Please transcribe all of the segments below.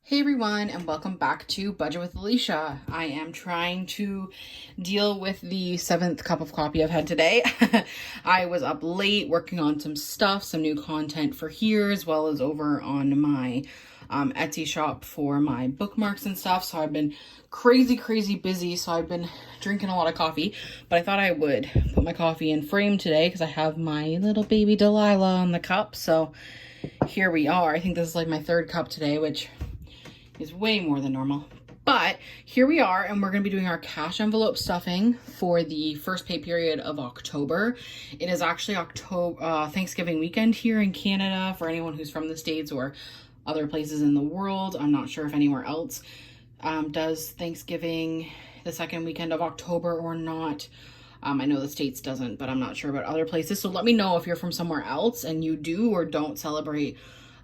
Hey everyone, and welcome back to Budget with Alicia. I am trying to deal with the 7th cup of coffee I've had today. I was up late working on some stuff, some new content for here, as well as over on my Etsy shop for my bookmarks and stuff. So I've been crazy busy. So I've been drinking a lot of coffee, but I thought I would put my coffee in frame today because I have my little baby Delilah on the cup. So here we are. I think this is like my 3rd cup today, which is way more than normal. But here we are, and we're going to be doing our cash envelope stuffing for the first pay period of October. It is actually Thanksgiving weekend here in Canada for anyone who's from the States or other places in the world. I'm not sure if anywhere else does Thanksgiving the second weekend of October or not. I know the States doesn't, but I'm not sure about other places. So let me know if you're from somewhere else and you do or don't celebrate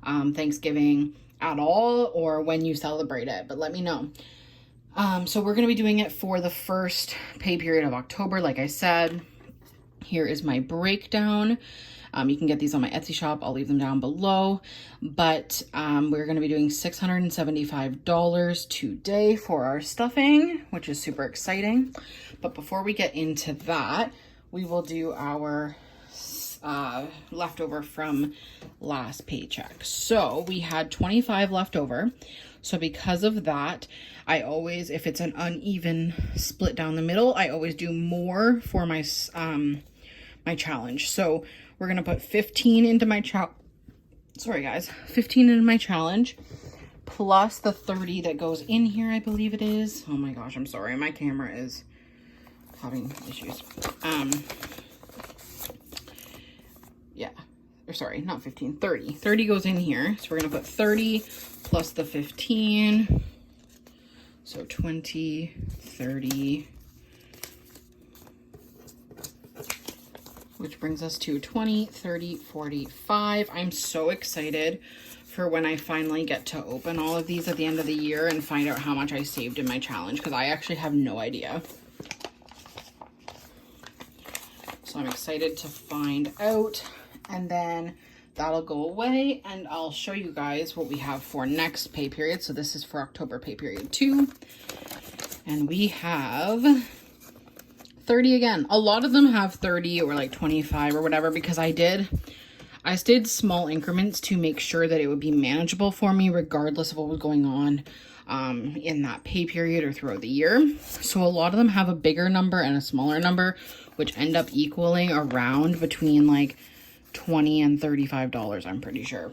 Thanksgiving at all, or when you celebrate it, but let me know. So we're going to be doing it for the first pay period of October. Like I said, here is my breakdown. You can get these on my Etsy shop. I'll leave them down below, but we're going to be doing $675 today for our stuffing, which is super exciting. But before we get into that, we will do our leftover from last paycheck. So we had 25 left over. So because of that, I always, if it's an uneven split down the middle, I always do more for my my challenge. So we're gonna put 15 into my 15 into my challenge, plus the 30 that goes in here, I believe it is. Oh my gosh, I'm sorry, my camera is having issues. Yeah, or sorry, not 15, 30. 30 goes in here. So we're going to put 30 plus the 15. So 20, 30, which brings us to 20, 30, 45. I'm so excited for when I finally get to open all of these at the end of the year and find out how much I saved in my challenge, because I actually have no idea. So I'm excited to find out. And then that'll go away, and I'll show you guys what we have for next pay period. So this is for October pay period 2, and we have 30 again. A lot of them have 30 or like 25 or whatever, because I did small increments to make sure that it would be manageable for me regardless of what was going on in that pay period or throughout the year. So a lot of them have a bigger number and a smaller number, which end up equaling around between like $20 and $35, I'm pretty sure.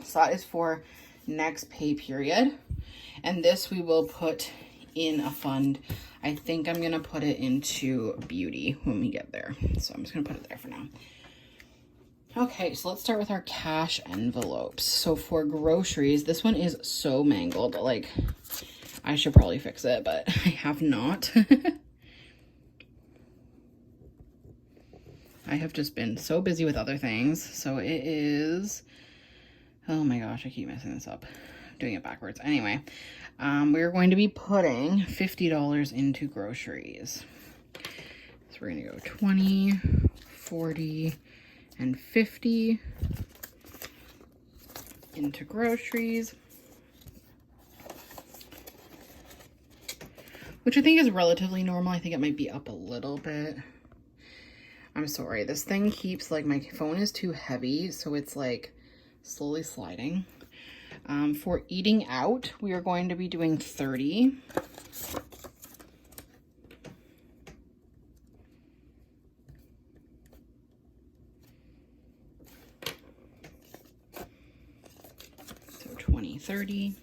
So that is for next pay period. And this we will put in a fund. I think I'm going to put it into beauty when we get there. So I'm just going to put it there for now. Okay, so let's start with our cash envelopes. So for groceries, this one is so mangled. Like, I should probably fix it, but I have not. I have just been so busy with other things. So it is, oh my gosh, I keep messing this up. I'm doing it backwards. Anyway, we're going to be putting $50 into groceries. So we're going to go 20, 40, and 50 into groceries, which I think is relatively normal. I think it might be up a little bit. I'm sorry, this thing keeps, like, my phone is too heavy, so it's like slowly sliding. For eating out, we are going to be doing 30. So 20, 30.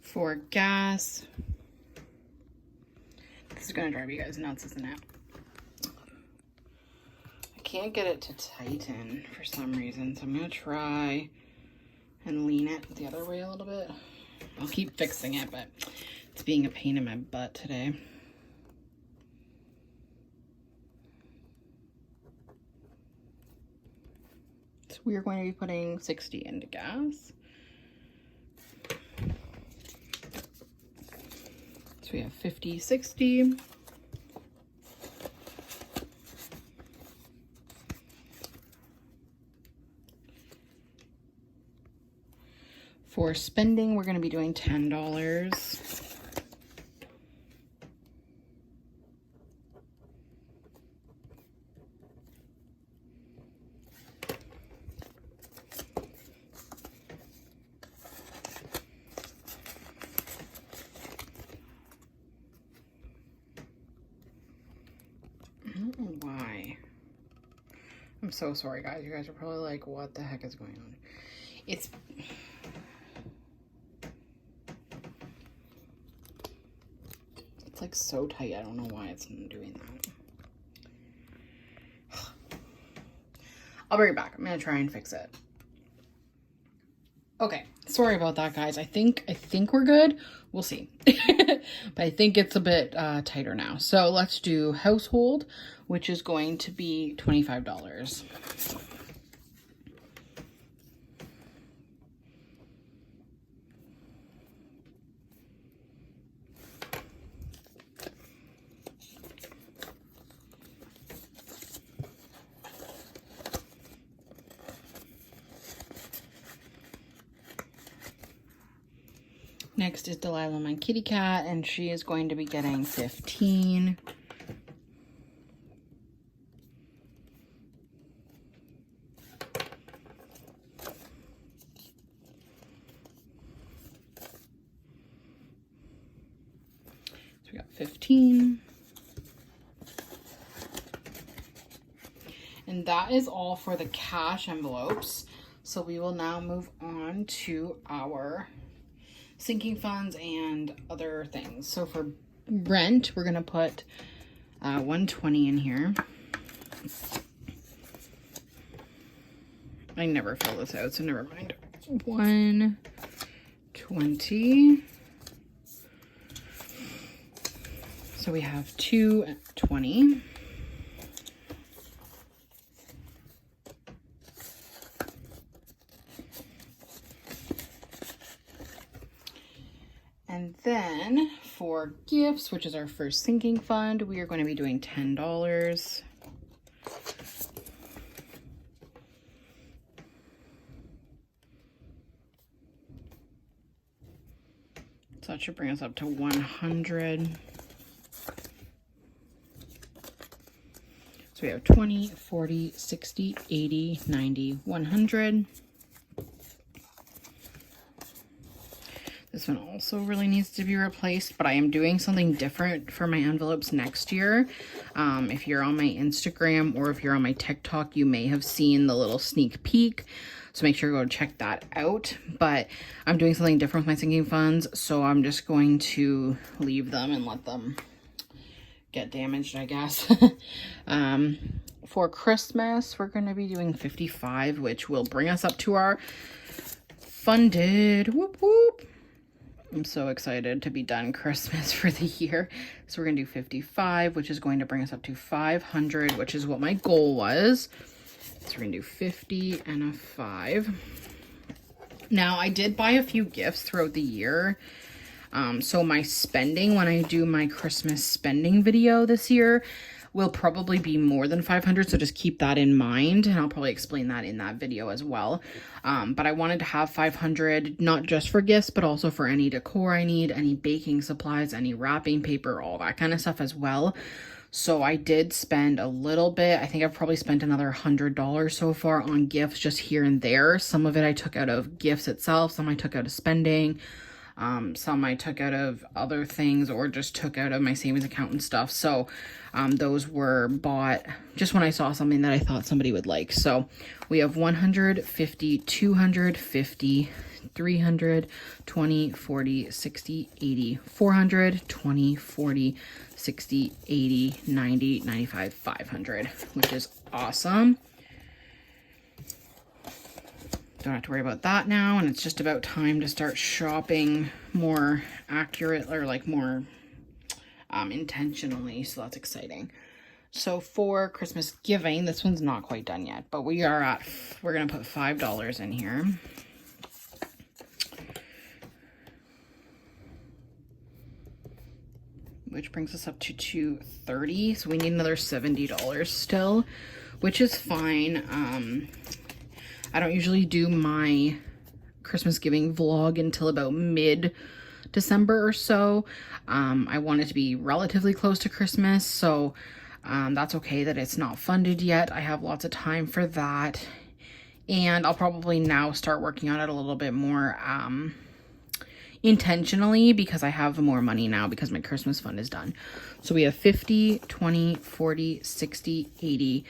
For gas, this is going to drive you guys nuts, isn't it? I can't get it to tighten for some reason, so I'm going to try and lean it the other way a little bit. I'll keep fixing it, but it's being a pain in my butt today. So we are going to be putting 60 into gas. we have 50, 60. For spending, we're going to be doing $10. I don't know why. I'm so sorry, guys. You guys are probably like, what the heck is going on? It's like so tight. I don't know why it's doing that. I'll bring it back. I'm gonna try and fix it. Okay, sorry about that, guys. I think we're good. We'll see. But I think it's a bit tighter now. So let's do household, which is going to be $25. Next is Delilah, my kitty cat, and she is going to be getting 15. So we got 15. And that is all for the cash envelopes. So we will now move on to our sinking funds and other things. So for rent, we're gonna put $120 in here. I never fill this out, so never mind. $120. So we have $220. And then for gifts, which is our first sinking fund, we are going to be doing $10. So that should bring us up to 100. So we have 20, 40, 60, 80, 90, 100. This one also really needs to be replaced, but I am doing something different for my envelopes next year. If you're on my Instagram or if you're on my TikTok, you may have seen the little sneak peek. So make sure to go check that out. But I'm doing something different with my sinking funds, so I'm just going to leave them and let them get damaged, I guess. For Christmas, we're going to be doing 55, which will bring us up to our funded. Whoop, whoop. I'm so excited to be done Christmas for the year. So we're going to do 55, which is going to bring us up to 500, which is what my goal was. So we're going to do 50 and a 5. Now, I did buy a few gifts throughout the year. So my spending, when I do my Christmas spending video this year, will probably be more than 500. So just keep that in mind. And I'll probably explain that in that video as well. But I wanted to have 500, not just for gifts, but also for any decor I need, any baking supplies, any wrapping paper, all that kind of stuff as well. So I did spend a little bit. I think I've probably spent another $100 so far on gifts just here and there. Some of it I took out of gifts itself. Some I took out of spending. Some I took out of other things or just took out of my savings account and stuff. So those were bought just when I saw something that I thought somebody would like. So we have 150, 250, 300, 20, 40, 60, 80, 400, 20, 40, 60, 80, 90, 95, 500, which is awesome. Don't have to worry about that now, and it's just about time to start shopping more accurate or like more intentionally, so that's exciting. So for Christmas giving, this one's not quite done yet, but we're gonna put $5 in here. Which brings us up to $230, so we need another $70 still, which is fine. I don't usually do my Christmas giving vlog until about mid-December or so. I want it to be relatively close to Christmas, so that's okay that it's not funded yet. I have lots of time for that. And I'll probably now start working on it a little bit more intentionally because I have more money now because my Christmas fund is done. So we have 50, 20, 40, 60, 80.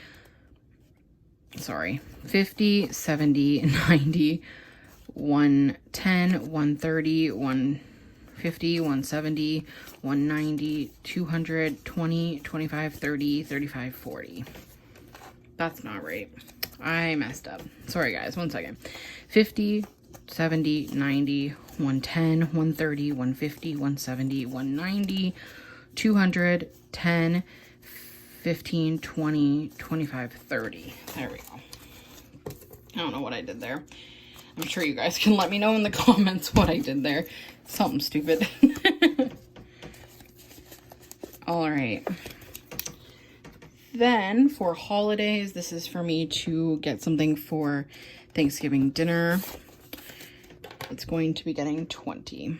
Sorry, 50, 70, 90, 110, 130, 150, 170, 190, 200, 20, 25, 30, 35, 40. That's not right. I messed up. Sorry guys, one second. 50, 70, 90, 110, 130, 150, 170, 190, 200, 10, 15, 20, 25, 30. There we go. I don't know what I did there. I'm sure you guys can let me know in the comments what I did there. Something stupid. All right. Then for holidays, this is for me to get something for Thanksgiving dinner. It's going to be getting 20.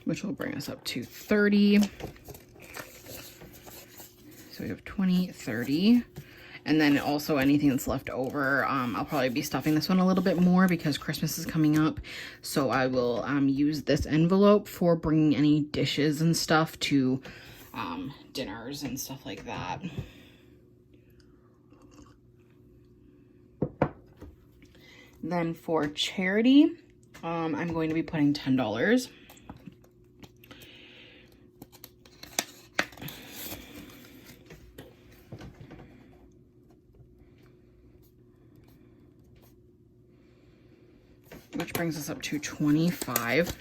Which will bring us up to 30. So we have 20, 30. And then also anything that's left over, I'll probably be stuffing this one a little bit more because Christmas is coming up. So I will use this envelope for bringing any dishes and stuff to dinners and stuff like that. Then for charity, I'm going to be putting $10. Which brings us up to 25.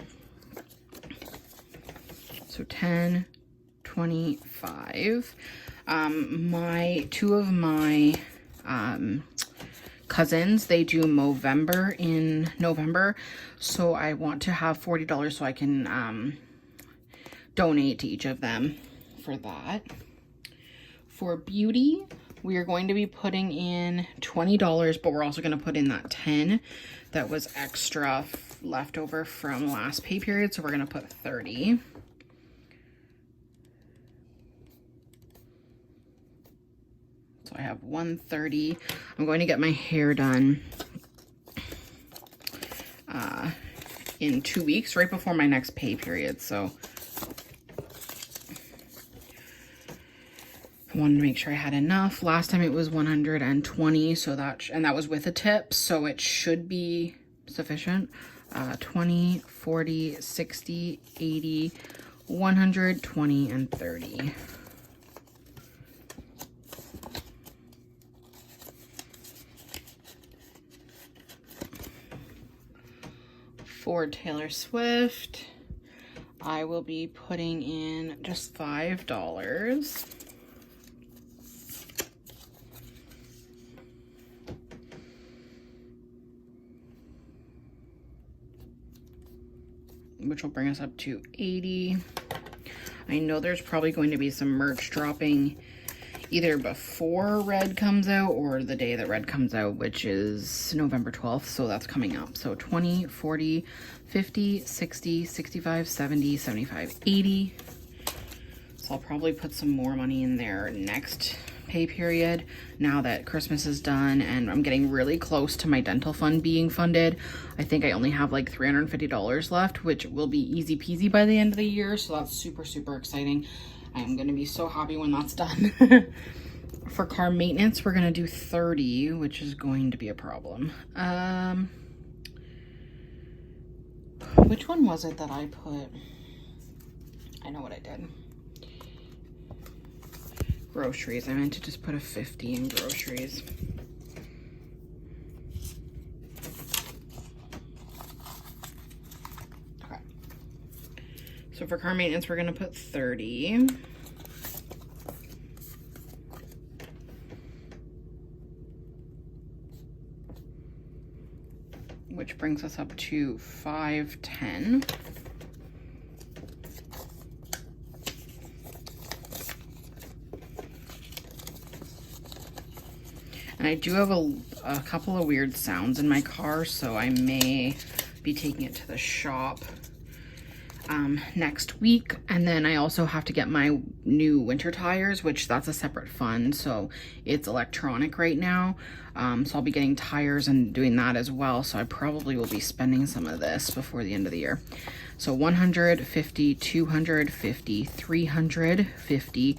So 10, 25. Two of my cousins, they do Movember in November. So I want to have $40 so I can donate to each of them for that. For beauty, we are going to be putting in $20, but we're also going to put in that 10 that was extra left over from last pay period. So we're going to put 30. So I have 130. I'm going to get my hair done in 2 weeks, right before my next pay period. So I wanted to make sure I had enough. Last time it was 120, so that was with a tip, so it should be sufficient. 20, 40, 60, 80, 100, 20, and 30. For Taylor Swift, I will be putting in just $5. Which will bring us up to 80. I know there's probably going to be some merch dropping either before Red comes out or the day that Red comes out, which is November 12th. So that's coming up. So 20, 40, 50, 60, 65, 70, 75, 80. So I'll probably put some more money in there next pay period now that Christmas is done and I'm getting really close to my dental fund being funded. I think I only have like $350 left, which will be easy peasy by the end of the year. So that's super, super exciting. I am going to be so happy when that's done. For car maintenance, we're going to do 30, which is going to be a problem. Which one was it that I put? I know what I did. Groceries. I meant to just put a 50 in groceries. Okay. So for car maintenance, we're going to put 30. Which brings us up to 510. And I do have a couple of weird sounds in my car, so I may be taking it to the shop next week. And then I also have to get my new winter tires, which that's a separate fund, so it's electronic right now. So I'll be getting tires and doing that as well, so I probably will be spending some of this before the end of the year. So 150, 250, 350,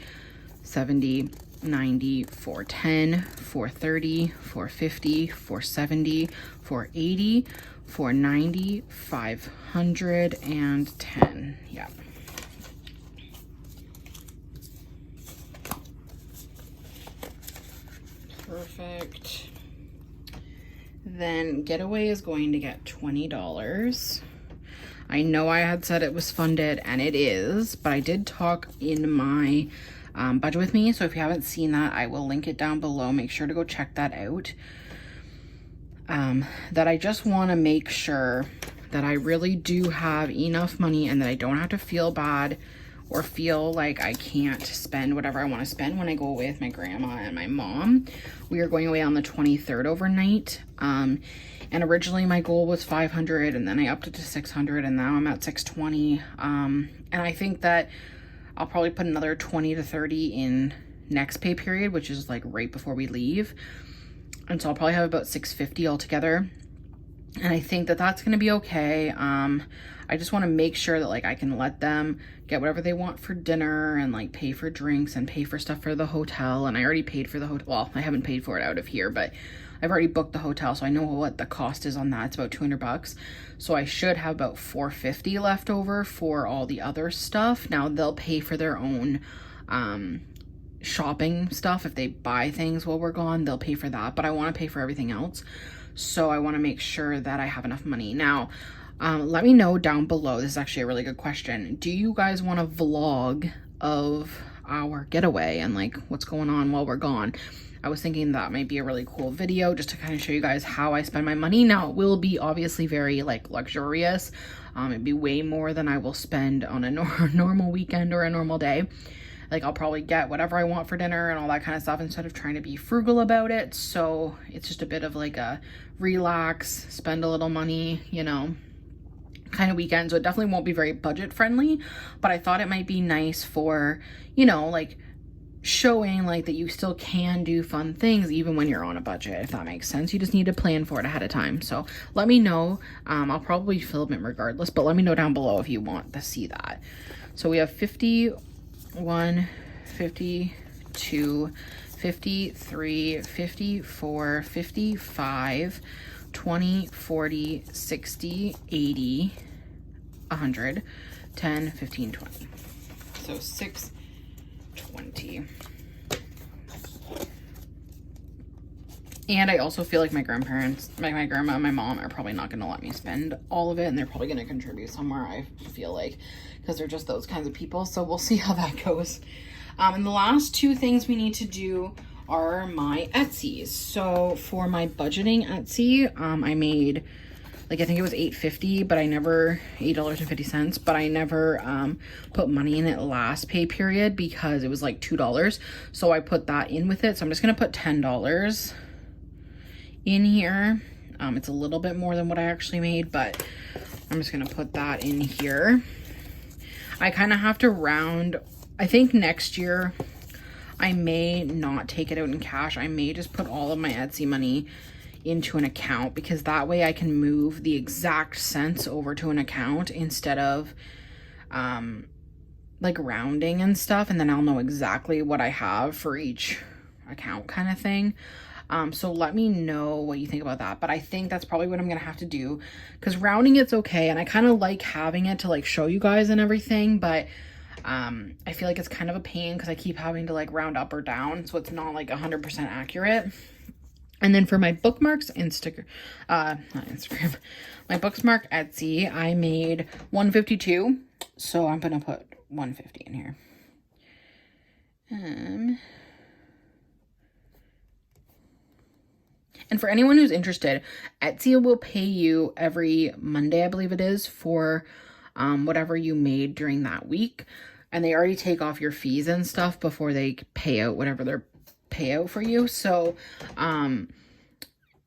70, 90, 410, 430, 450, 470, 480, 490, 510. Yeah. Perfect. Then Getaway is going to get $20. I know I had said it was funded, and it is, but I did talk in my budget with me, so if you haven't seen that, I will link it down below. Make sure to go check that out. That I just want to make sure that I really do have enough money and that I don't have to feel bad or feel like I can't spend whatever I want to spend when I go away with my grandma and my mom. We are going away on the 23rd overnight. And originally my goal was 500, and then I upped it to 600, and now I'm at 620. And I think that I'll probably put another 20 to 30 in next pay period, which is like right before we leave. And so I'll probably have about 650 altogether. And I think that that's going to be okay. I just want to make sure that like I can let them get whatever they want for dinner and like pay for drinks and pay for stuff for the hotel. And I already paid for the hotel. Well, I haven't paid for it out of here, but I've already booked the hotel, so I know what the cost is on that. It's about $200. So I should have about $450 left over for all the other stuff. Now they'll pay for their own shopping stuff. If they buy things while we're gone, they'll pay for that, but I want to pay for everything else. So I want to make sure that I have enough money. Now, let me know down below. This is actually a really good question. Do you guys want a vlog of our getaway and like what's going on while we're gone? I was thinking that might be a really cool video just to kind of show you guys how I spend my money. Now, it will be obviously very like luxurious. It'd be way more than I will spend on a normal weekend or a normal day. Like I'll probably get whatever I want for dinner and all that kind of stuff instead of trying to be frugal about it. So it's just a bit of like a relax, spend a little money, you know, kind of weekend. So it definitely won't be very budget friendly, but I thought it might be nice for, you know, like showing like that you still can do fun things even when you're on a budget, if that makes sense. You just need to plan for it ahead of time. So let me know. I'll probably film it regardless, but let me know down below if you want to see that. So we have 51, 52, 53, 54, 55, 20, 40, 60, 80, 100, 10, 15, 20. So 620. And I also feel like my grandparents, my grandma and my mom are probably not going to let me spend all of it, and they're probably going to contribute somewhere, I feel like, because they're just those kinds of people. So we'll see how that goes. And the last two things we need to do are my Etsy's. So for my budgeting Etsy, I made like, I think it was $8.50, but I never, $8.50, but I never put money in it last pay period because it was like $2. So I put that in with it. So I'm just going to put $10 in here. It's a little bit more than what I actually made, but I'm just going to put that in here. I kind of have to round. I think next year I may not take it out in cash. I may just put all of my Etsy money into an account, because that way I can move the exact cents over to an account instead of like rounding and stuff, and then I'll know exactly what I have for each account kind of thing. So let me know what you think about that, but I think that's probably what I'm gonna have to do, because rounding it's okay, and I kind of like having it to like show you guys and everything, but I feel like it's kind of a pain because I keep having to like round up or down, so it's not like 100% accurate. And then for my bookmarks not Instagram, my bookmark Etsy, I made 152. So I'm gonna put 150 in here. And for anyone who's interested, Etsy will pay you every Monday, I believe it is, for whatever you made during that week. And they already take off your fees and stuff before they pay out whatever their payout for you. So,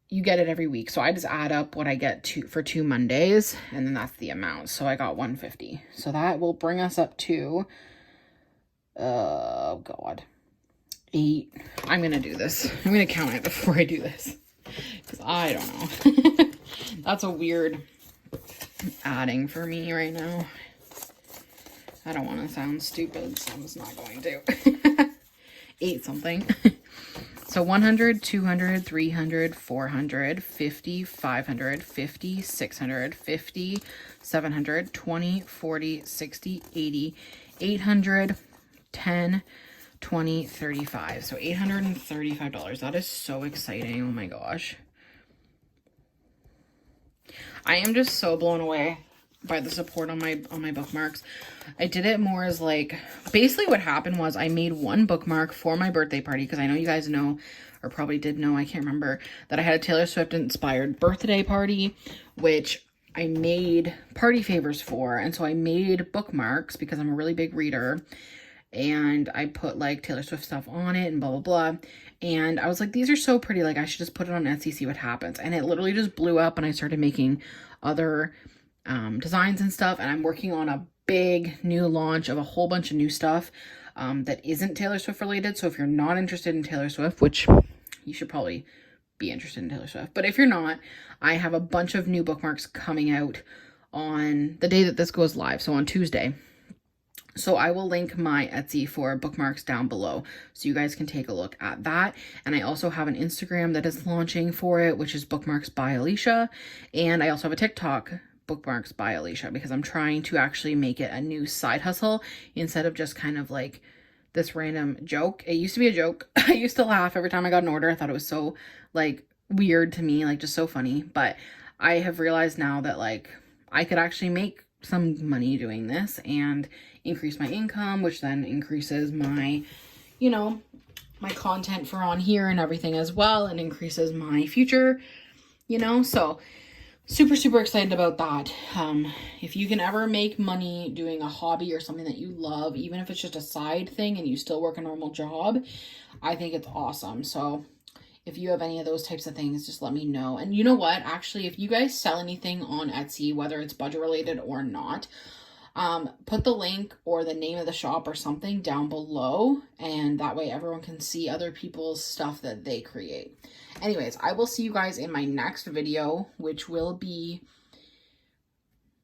you get it every week. So I just add up what I get for 2 Mondays, and then that's the amount. So I got $150. So that will bring us up to, oh God, 8. I'm going to do this. I'm going to count it before I do this, because I don't know. That's a weird adding for me right now. I don't want to sound stupid, so I'm just not going to. 8 something. So 100, 200, 300, 400, 50, 500, 50, 600, 50, 700, 20, 40, 60, 80, 800, 10, 20, 35. So $835. That is so exciting. Oh my gosh. I am just so blown away by the support on my bookmarks. I did it more as like, basically what happened was I made one bookmark for my birthday party, because I know you guys know, or probably did know, I can't remember, that I had a Taylor Swift inspired birthday party, which I made party favors for. And so I made bookmarks because I'm a really big reader, and I put like Taylor Swift stuff on it and blah, blah, blah. And I was like, these are so pretty. Like, I should just put it on Etsy, see what happens. And it literally just blew up, and I started making other designs and stuff. And I'm working on a big new launch of a whole bunch of new stuff that isn't Taylor Swift related. So if you're not interested in Taylor Swift, which you should probably be interested in Taylor Swift, but if you're not, I have a bunch of new bookmarks coming out on the day that this goes live. So on Tuesday. So I will link my Etsy for bookmarks down below, so you guys can take a look at that. And I also have an Instagram that is launching for it, which is Bookmarks by Alicia. And I also have a TikTok, Bookmarks by Alicia, because I'm trying to actually make it a new side hustle instead of just kind of like this random joke. It used to be a joke. I used to laugh every time I got an order. I thought it was so like weird to me, like just so funny. But I have realized now that like I could actually make some money doing this and increase my income, which then increases my, you know, my content for on here and everything as well, and increases my future, you know. So super, super excited about that. If you can ever make money doing a hobby or something that you love, even if it's just a side thing and you still work a normal job, I think it's awesome. So if you have any of those types of things, just let me know. And you know what? Actually, if you guys sell anything on Etsy, whether it's budget related or not, put the link or the name of the shop or something down below, and that way everyone can see other people's stuff that they create. Anyways, I will see you guys in my next video, which will be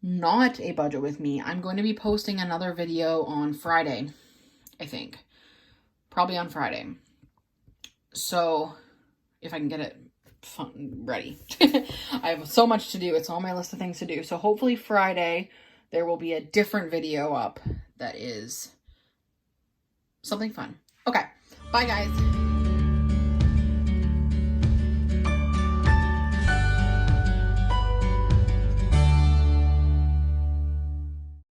not a budget with me. I'm going to be posting another video on Friday, I think. Probably on Friday. So if I can get it ready. I have so much to do. It's on my list of things to do. So hopefully Friday there will be a different video up that is something fun. Okay, bye guys.